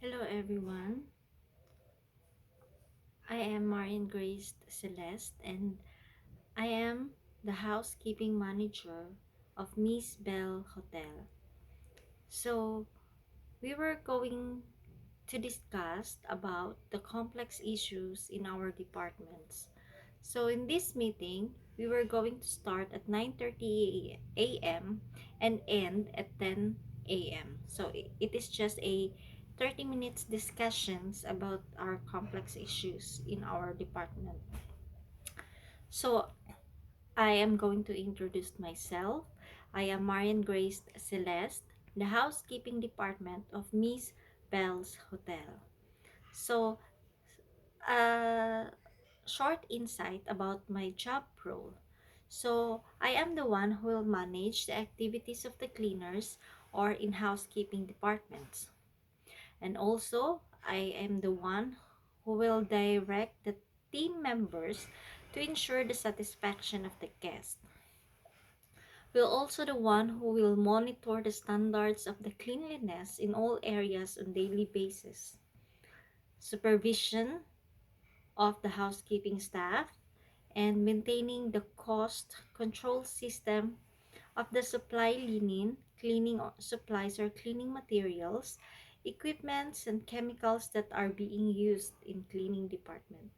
Hello everyone. I am Marian Grace Celeste and I am the housekeeping manager of Miss Bell Hotel. So, we were going to discuss about the complex issues in our departments. So, in this meeting, we were going to start at 9:30 a.m. and end at 10 a.m. So, it is just a 30 minutes discussions about our complex issues in our department. So, I am going to introduce myself. I am Marian Grace Celeste, the housekeeping department of Miss Bell's Hotel. So, a short insight about my job role. So, I am the one who will manage the activities of the cleaners or in housekeeping departments. And also, I am the one who will direct the team members to ensure the satisfaction of the guest. We're also the one who will monitor the standards of the cleanliness in all areas on daily basis. Supervision of the housekeeping staff and maintaining the cost control system of the supply linen, cleaning supplies or cleaning materials, equipments and chemicals that are being used in cleaning department.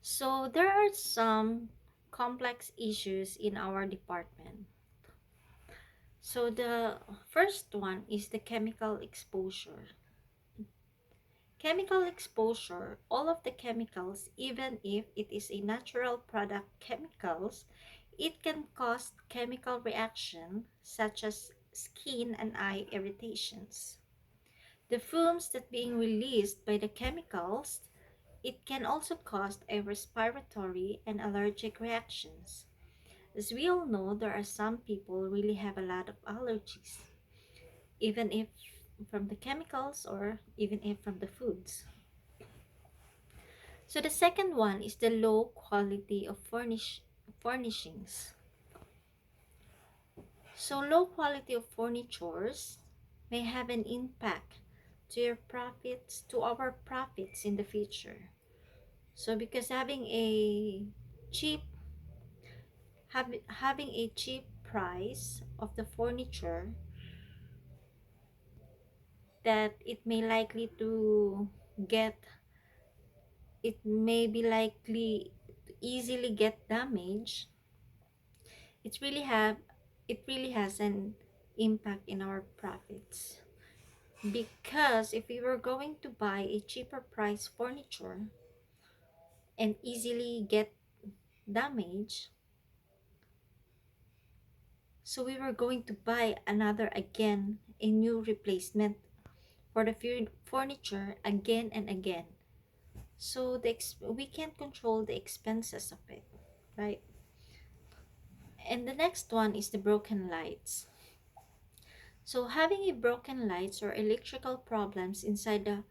So there are some complex issues in our department. So the first one is the chemical exposure. Chemical exposure, all of the chemicals, even if it is a natural product chemicals, it can cause chemical reaction such as skin and eye irritations. The fumes that being released by the chemicals, it can also cause a respiratory and allergic reactions. As we all know, there are some people really have a lot of allergies, even if from the chemicals or even if from the foods. So the second one is the low quality of furnishings. So low quality of furnitures may have an impact to your profits, to our profits in the future. So because cheap having a cheap price of the furniture, that get it may be likely to easily get damaged. It really have it really has an impact in our profits, because if we were going to buy a cheaper price furniture and easily get damaged, so we were going to buy another again, a new replacement for the furniture again and again. So we can't control the expenses of it, right? And the next one is the broken lights. So having a broken lights or electrical problems inside the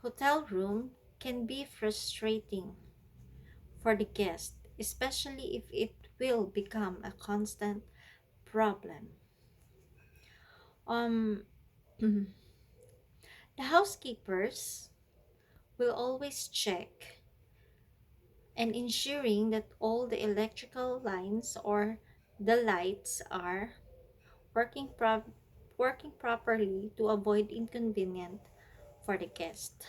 hotel room can be frustrating for the guest, especially if it will become a constant problem. Um, the housekeepers will always check and ensuring that all the electrical lines or the lights are working working properly to avoid inconvenience for the guest.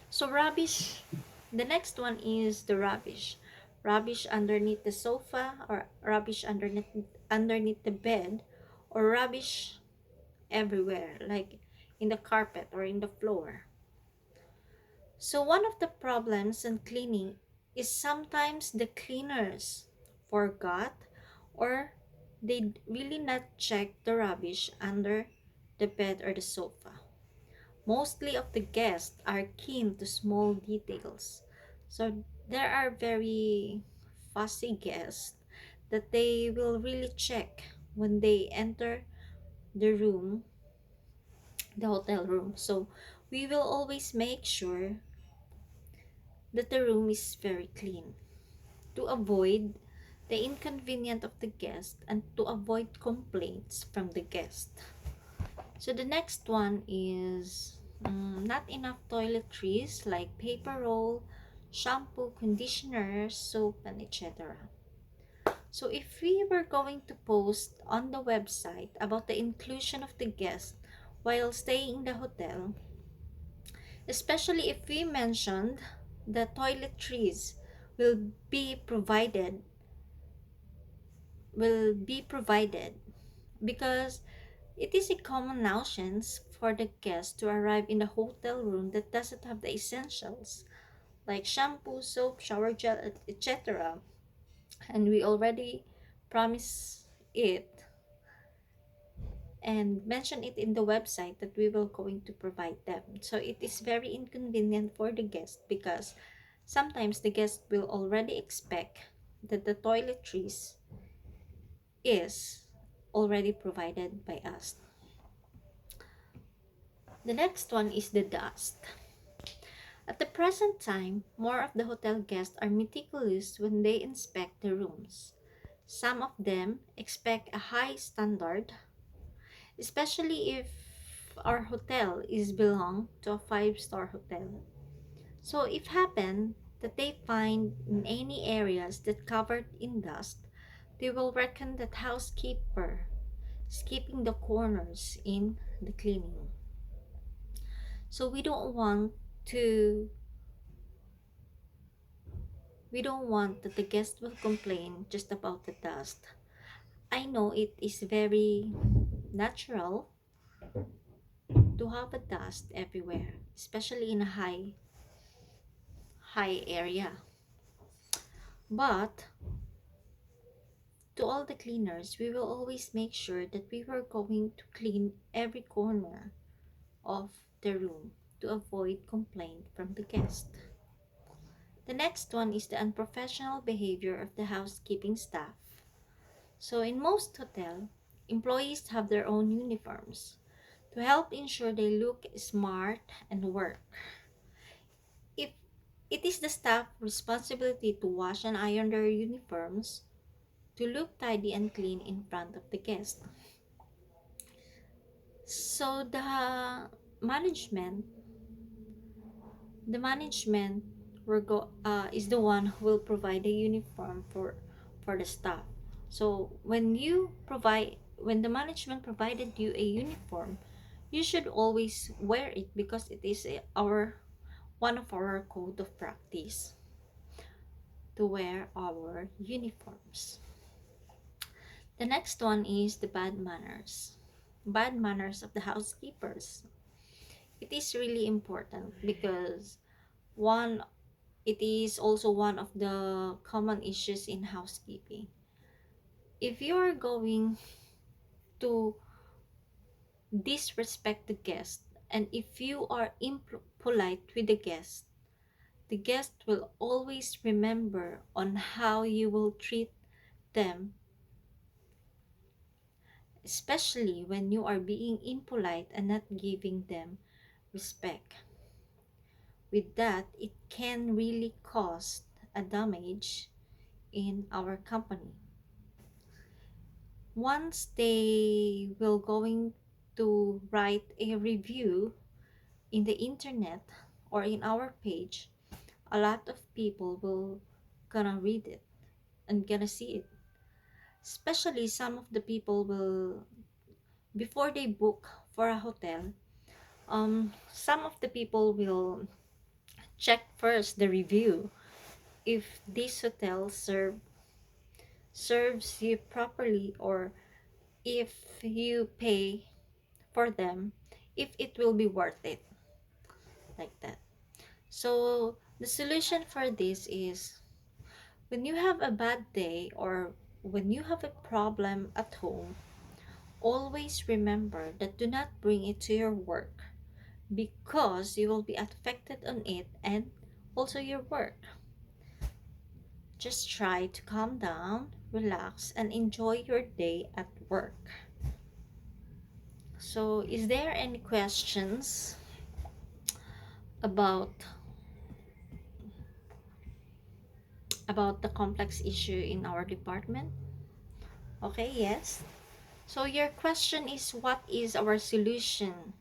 So rubbish, the next one is the rubbish. Rubbish underneath the sofa or rubbish underneath the bed, or rubbish everywhere like in the carpet or in the floor. So one of the problems in cleaning is sometimes the cleaners forgot, or they really not check the rubbish under the bed or the sofa. Mostly of the guests are keen to small details. So there are very fussy guests that they will really check when they enter the room, the hotel room. So we will always make sure that the room is very clean to avoid the inconvenience of the guest and to avoid complaints from the guest. So the next one is not enough toiletries like paper roll, shampoo, conditioner, soap, and etc. So if we were going to post on the website about the inclusion of the guest while staying in the hotel, especially if we mentioned the toiletries will be provided will be provided, because it is a common nuisance for the guest to arrive in the hotel room that doesn't have the essentials like shampoo, soap, shower gel, etc. And we already promise it and mention it in the website that we will going to provide them. So it is very inconvenient for the guest, because sometimes the guest will already expect that the toiletries is already provided by us. The next one is the dust. At the present time, more of the hotel guests are meticulous when they inspect the rooms. Some of them expect a high standard, especially if our hotel is belong to a five-star hotel. So if happen that they find in any areas that covered in dust, they will reckon that housekeeper skipping the corners in the cleaning. So to we don't want that the guest will complain just about the dust. I know it is very natural to have a dust everywhere, especially in a high area. But to all the cleaners, we will always make sure that we were going to clean every corner of the room to avoid complaint from the guest. The next one is the unprofessional behavior of the housekeeping staff. So in most hotel, employees have their own uniforms to help ensure they look smart and work. If it is the staff responsibility to wash and iron their uniforms to look tidy and clean in front of the guest. So management, the management is the one who will provide a uniform for the staff. So when the management provided you a uniform, you should always wear it, because it is our one of our code of practice to wear our uniforms. The next one is the bad manners. Bad manners of the housekeepers. It is really important, because one it is also one of the common issues in housekeeping. If you are going to disrespect the guest, and if you are impolite with the guest will always remember on how you will treat them, especially when you are being impolite and not giving them respect. With that, it can really cause a damage in our company. Once they will going to write a review in the internet or in our page, a lot of people will gonna read it and gonna see it. Especially some of the people will, before they book for a hotel, some of the people will check first the review if this hotel serves you properly, or if you pay for them, if it will be worth it, like that. So the solution for this is, when you have a bad day or when you have a problem at home, always remember that do not bring it to your work, because you will be affected on it and also your work. Just try to calm down, relax, and enjoy your day at work. So, is there any questions about the complex issue in our department? Okay, yes. So your question is, what is our solution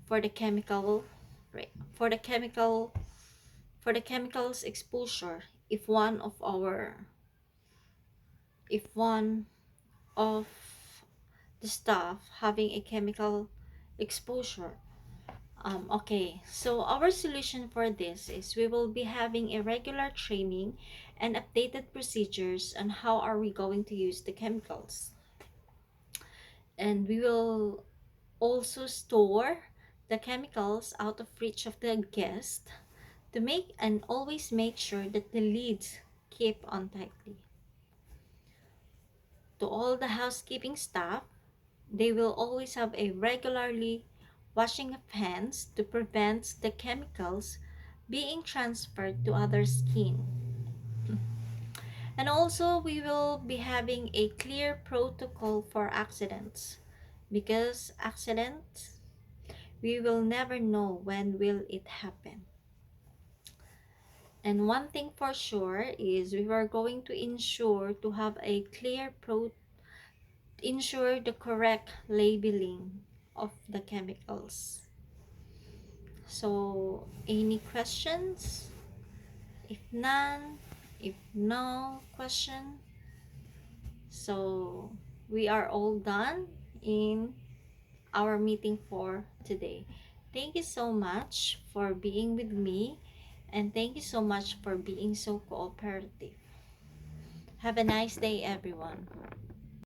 for the chemical, right, for the chemicals exposure if one of the staff having a chemical exposure. Okay, so our solution for this is we will be having a regular training and updated procedures on how are we going to use the chemicals. And we will also store the chemicals out of reach of the guest to make and always make sure that the lids keep on tightly. To all the housekeeping staff, they will always have a regularly washing of hands to prevent the chemicals being transferred to other skin. And also we will be having a clear protocol for accidents, because accidents, we will never know when will it happen. And one thing for sure is we are going to ensure to have a ensure the correct labeling of the chemicals. So any questions? If none, if no question, so we are all done in our meeting for today. Thank you so much for being with me, and thank you so much for being so cooperative. Have a nice day, everyone.